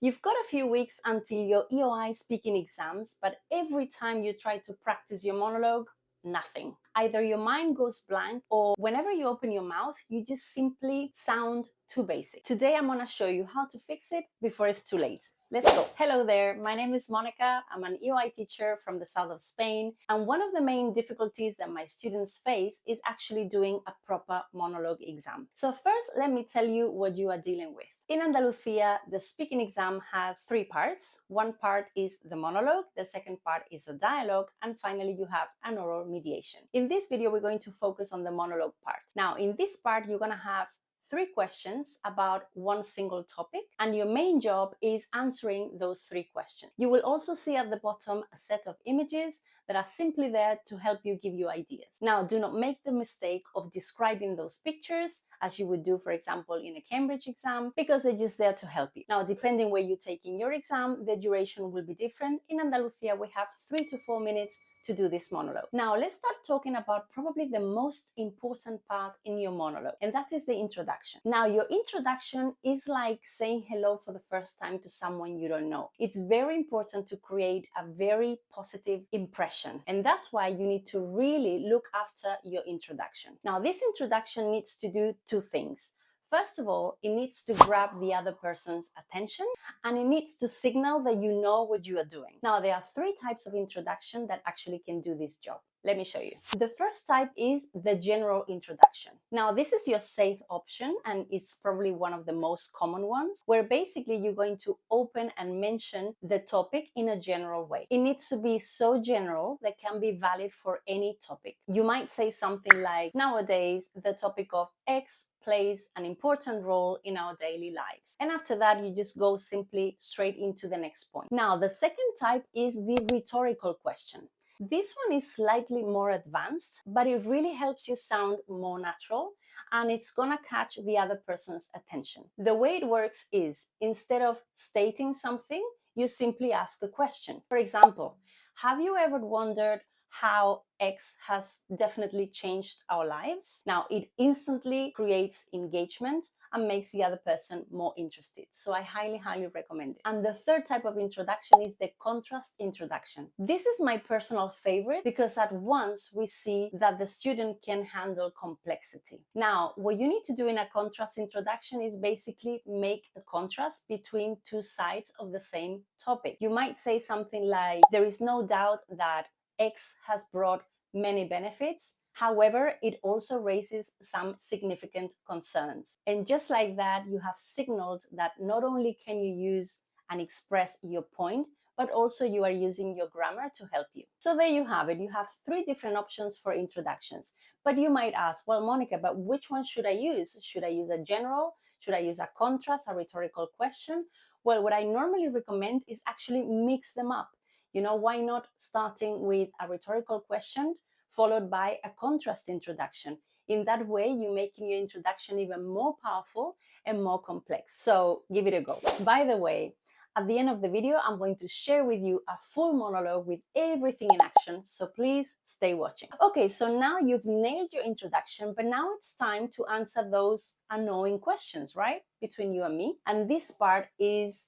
You've got a few weeks until your EOI speaking exams, but every time you try to practice your monologue, nothing. Either your mind goes blank or whenever you open your mouth, you just simply sound too basic. Today, I'm gonna show you how to fix it before it's too late. Let's go. Hello there, my name is Monica. I'm an EOI teacher from the south of Spain. And one of the main difficulties that my students face is actually doing a proper monologue exam. So first, let me tell you what you are dealing with. In Andalusia, the speaking exam has three parts. One part is the monologue, the second part is a dialogue, and finally you have an oral mediation. In this video, we're going to focus on the monologue part. Now, in this part, you're gonna have three questions about one single topic, and your main job is answering those three questions. You will also see at the bottom a set of images that are simply there to help you give you ideas. Now, do not make the mistake of describing those pictures as you would do, for example, in a Cambridge exam, because they're just there to help you. Now, depending where you're taking your exam, the duration will be different. In Andalusia, we have 3 to 4 minutes to do this monologue. Now, let's start talking about probably the most important part in your monologue, and that is the introduction. Now, your introduction is like saying hello for the first time to someone you don't know. It's very important to create a very positive impression, and that's why you need to really look after your introduction. Now, this introduction needs to do two things. First of all, it needs to grab the other person's attention, and it needs to signal that you know what you are doing. Now, there are three types of introduction that actually can do this job. Let me show you. The first type is the general introduction. Now, this is your safe option, and it's probably one of the most common ones, where basically you're going to open and mention the topic in a general way. It needs to be so general that can be valid for any topic. You might say something like, nowadays, the topic of X plays an important role in our daily lives. And after that, you just go simply straight into the next point. Now, the second type is the rhetorical question. This one is slightly more advanced, but it really helps you sound more natural, and it's gonna catch the other person's attention. The way it works is, instead of stating something, you simply ask a question. For example, have you ever wondered how X has definitely changed our lives? Now, it instantly creates engagement and makes the other person more interested. So I highly recommend it. And the third type of introduction is the contrast introduction. This is my personal favorite because at once we see that the student can handle complexity. Now, what you need to do in a contrast introduction is basically make a contrast between two sides of the same topic. You might say something like, there is no doubt that X has brought many benefits. However, it also raises some significant concerns. And just like that, you have signaled that not only can you use and express your point, but also you are using your grammar to help you. So there you have it. You have three different options for introductions. But you might ask, well, Monica, but which one should I use? Should I use a general? Should I use a contrast, a rhetorical question? Well, what I normally recommend is actually mix them up. You know, why not starting with a rhetorical question followed by a contrast introduction? In that way, you're making your introduction even more powerful and more complex. So give it a go. By the way, at the end of the video, I'm going to share with you a full monologue with everything in action, so please stay watching. Okay, so now you've nailed your introduction, but now it's time to answer those annoying questions, right? Between you and me. And this part is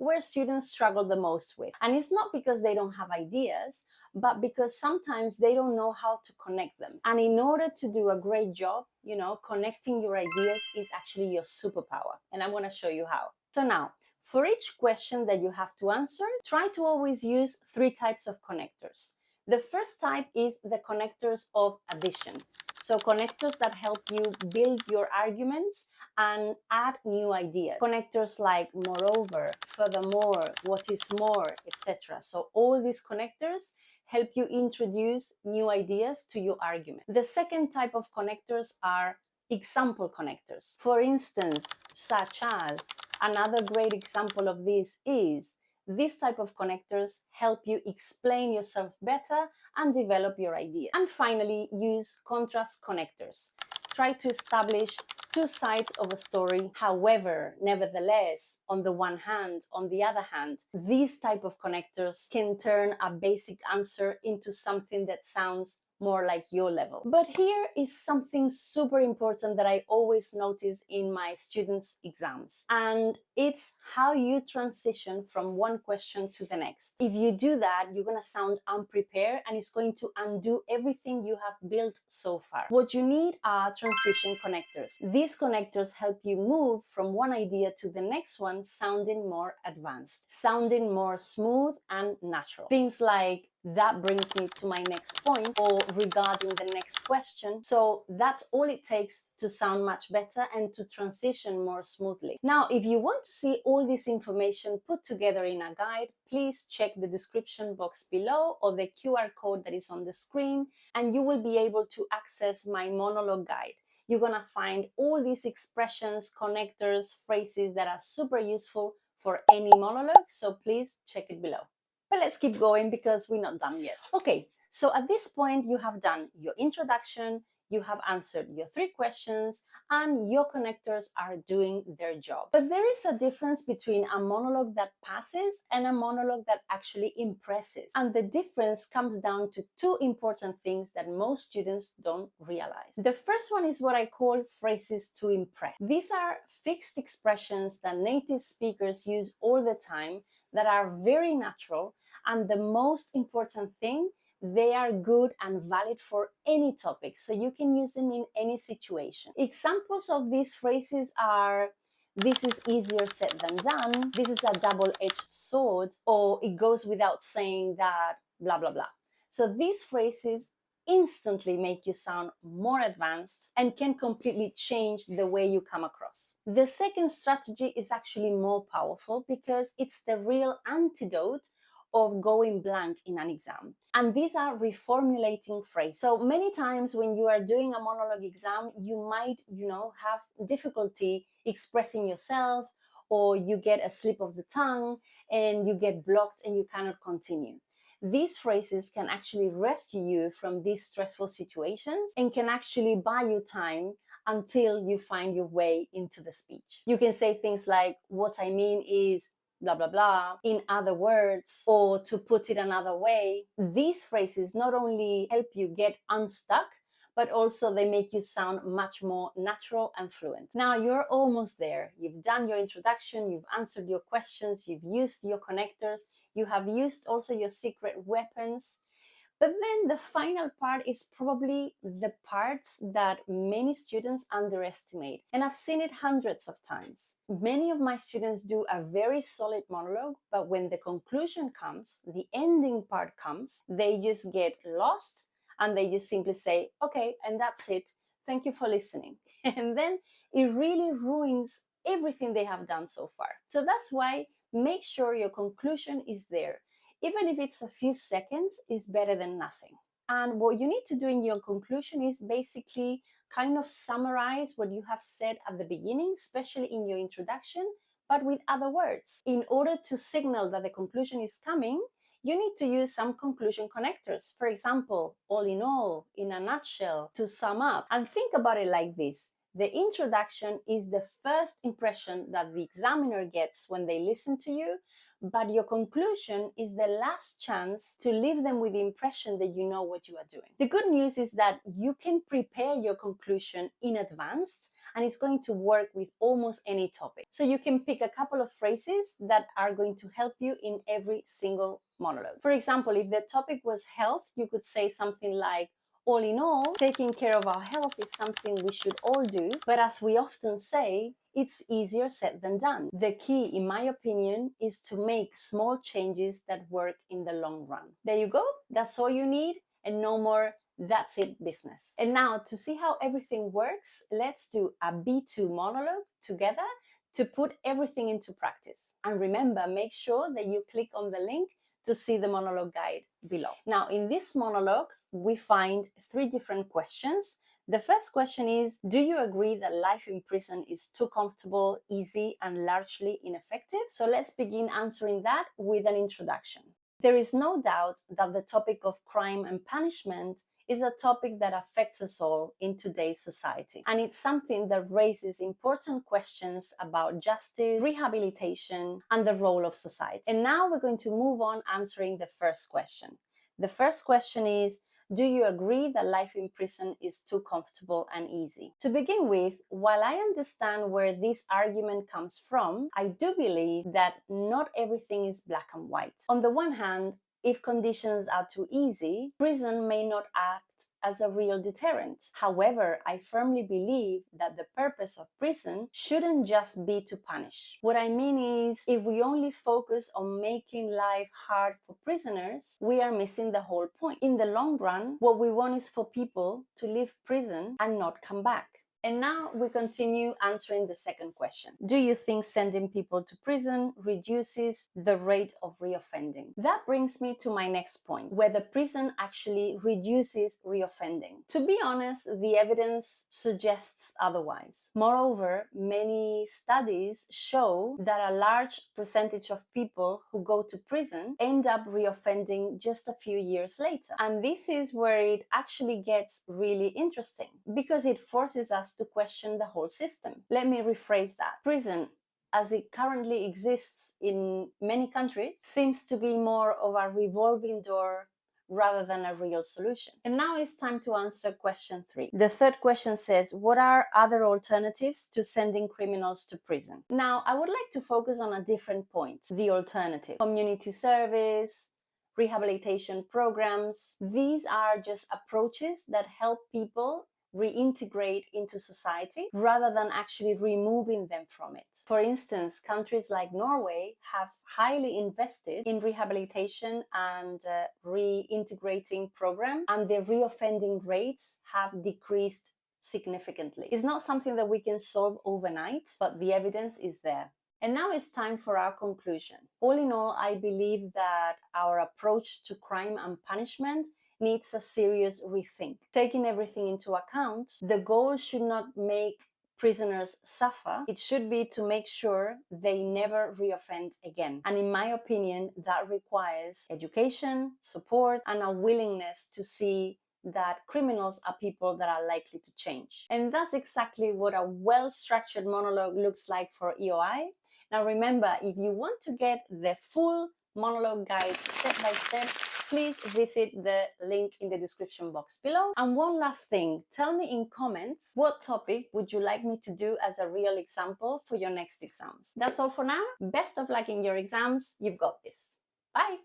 where students struggle the most with. And it's not because they don't have ideas, but because sometimes they don't know how to connect them. And in order to do a great job, you know, connecting your ideas is actually your superpower. And I'm going to show you how. So now, for each question that you have to answer, try to always use three types of connectors. The first type is the connectors of addition. So connectors that help you build your arguments and add new ideas. Connectors like moreover, furthermore, what is more, etc. So all these connectors help you introduce new ideas to your argument. The second type of connectors are example connectors. For instance, such as, another great example of this is, this type of connectors help you explain yourself better and develop your idea. And finally, use contrast connectors. Try to establish two sides of a story. However, nevertheless, on the one hand, on the other hand, these type of connectors can turn a basic answer into something that sounds more like your level. But here is something super important that I always notice in my students' exams, and it's how you transition from one question to the next. If you do that, you're gonna sound unprepared and it's going to undo everything you have built so far. What you need are transition connectors. These connectors help you move from one idea to the next one, sounding more advanced, sounding more smooth and natural. Things like that brings me to my next point, or regarding the next question. So that's all it takes to sound much better and to transition more smoothly. Now, if you want to see all this information put together in a guide, please check the description box below or the QR code that is on the screen, and you will be able to access my monologue guide. You're gonna find all these expressions, connectors, phrases that are super useful for any monologue, so please check it below. But let's keep going because we're not done yet. Okay, so at this point you have done your introduction, you have answered your 3 questions, and your connectors are doing their job. But there is a difference between a monologue that passes and a monologue that actually impresses. And the difference comes down to 2 important things that most students don't realize. The first one is what I call phrases to impress. These are fixed expressions that native speakers use all the time that are very natural, and the most important thing, they are good and valid for any topic, so you can use them in any situation. Examples of these phrases are: this is easier said than done, this is a double-edged sword, or it goes without saying that, blah, blah, blah. So these phrases instantly make you sound more advanced and can completely change the way you come across. The second strategy is actually more powerful because it's the real antidote of going blank in an exam. And these are reformulating phrases. So many times when you are doing a monologue exam, you might, have difficulty expressing yourself, or you get a slip of the tongue and you get blocked and you cannot continue. These phrases can actually rescue you from these stressful situations and can actually buy you time until you find your way into the speech. You can say things like, what I mean is blah, blah, blah, in other words, or to put it another way. These phrases not only help you get unstuck, but also they make you sound much more natural and fluent. Now you're almost there. You've done your introduction, you've answered your questions, you've used your connectors, you have used also your secret weapons. But then the final part is probably the parts that many students underestimate. And I've seen it hundreds of times. Many of my students do a very solid monologue, but when the conclusion comes, the ending part comes, they just get lost and they just simply say, okay, and that's it. Thank you for listening. And then it really ruins everything they have done so far. So that's why make sure your conclusion is there. Even if it's a few seconds, is better than nothing. And what you need to do in your conclusion is basically kind of summarize what you have said at the beginning, especially in your introduction, but with other words. In order to signal that the conclusion is coming, you need to use some conclusion connectors. For example, all in all, in a nutshell, to sum up. And think about it like this. The introduction is the first impression that the examiner gets when they listen to you, but your conclusion is the last chance to leave them with the impression that you know what you are doing. The good news is that you can prepare your conclusion in advance, and it's going to work with almost any topic. So you can pick a couple of phrases that are going to help you in every single monologue. For example, if the topic was health, you could say something like, all in all, taking care of our health is something we should all do, but as we often say, it's easier said than done. The key, in my opinion, is to make small changes that work in the long run. There you go. That's all you need, and no more that's it business. And now, to see how everything works, let's do a B2 monologue together to put everything into practice. And remember, make sure that you click on the link to see the monologue guide below. Now, in this monologue, we find 3 different questions. The first question is, do you agree that life in prison is too comfortable, easy, and largely ineffective? So let's begin answering that with an introduction. There is no doubt that the topic of crime and punishment is a topic that affects us all in today's society. And it's something that raises important questions about justice, rehabilitation, and the role of society. And now we're going to move on answering the first question. The first question is, Do you agree that life in prison is too comfortable and easy? To begin with, while I understand where this argument comes from, I do believe that not everything is black and white. On the one hand, if conditions are too easy, prison may not act as a real deterrent. However, I firmly believe that the purpose of prison shouldn't just be to punish. What I mean is, if we only focus on making life hard for prisoners, we are missing the whole point. In the long run, what we want is for people to leave prison and not come back. And now we continue answering the second question. Do you think sending people to prison reduces the rate of reoffending? That brings me to my next point, whether prison actually reduces reoffending. To be honest, the evidence suggests otherwise. Moreover, many studies show that a large percentage of people who go to prison end up reoffending just a few years later. And this is where it actually gets really interesting, because it forces us to question the whole system. Let me rephrase that. Prison, as it currently exists in many countries, seems to be more of a revolving door rather than a real solution. And now it's time to answer question 3. The third question says, what are other alternatives to sending criminals to prison? Now, I would like to focus on a different point, the alternative. Community service, rehabilitation programs. These are just approaches that help people reintegrate into society rather than actually removing them from it. For instance, countries like Norway have highly invested in rehabilitation and reintegrating programs, and their reoffending rates have decreased significantly. It's not something that we can solve overnight, but the evidence is there. And now it's time for our conclusion. All in all, I believe that our approach to crime and punishment needs a serious rethink. Taking everything into account, the goal should not make prisoners suffer. It should be to make sure they never reoffend again. And in my opinion, that requires education, support, and a willingness to see that criminals are people that are likely to change. And that's exactly what a well-structured monologue looks like for EOI. Now remember, if you want to get the full monologue guide step by step, please visit the link in the description box below. And one last thing, tell me in comments, what topic would you like me to do as a real example for your next exams? That's all for now. Best of luck in your exams. You've got this. Bye.